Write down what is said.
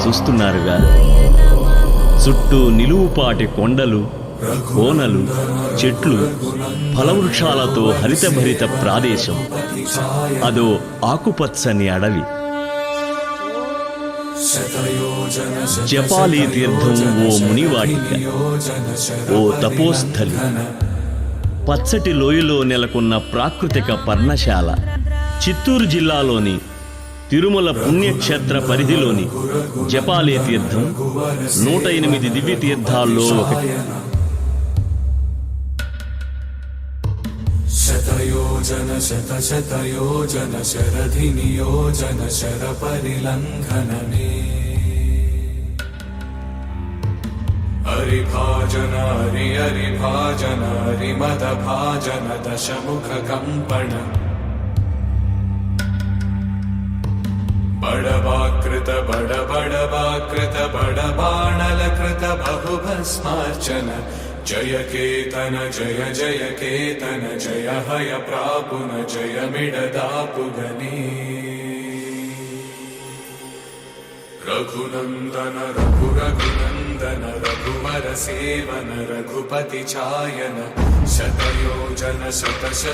చూస్తున్నారుగా. చుట్టూ నిలువుపాటి కొండలు, కోనలు, చెట్లు, ఫలవృక్షాలతో హరితభరిత ప్రదేశం. అదో ఆకుపచ్చని అడవి. జపాలి తీర్థం ఓ మునివాటిక, ఓ తపోస్థలి. పచ్చటి లోయలో నెలకొన్న ప్రాకృతిక పర్ణశాల. చిత్తూరు జిల్లాలోని తిరుమల పుణ్యక్షేత్ర పరిధిలోని జపాలి తీర్థం 108 దివ్య తీర్థాల్లో ఒకటి. శతయోజన శతశతయోజన శరధి నియోజన శర పరిలంఘననే హరిభాజన హరి హరిభాజన హరిమద భాజన దశముఖ కంపణ బడబాకృత బడబడబాకృత బడబాణలకృత బహుభస్మార్చన జయ కేతన జయ జయ కేతన జయ హయ ప్రాపున జయ మిడదాపుగనే రఘునందన రఘు రఘునందన రఘువర సేవన రఘుపతి ఛాయన శతయోజన శత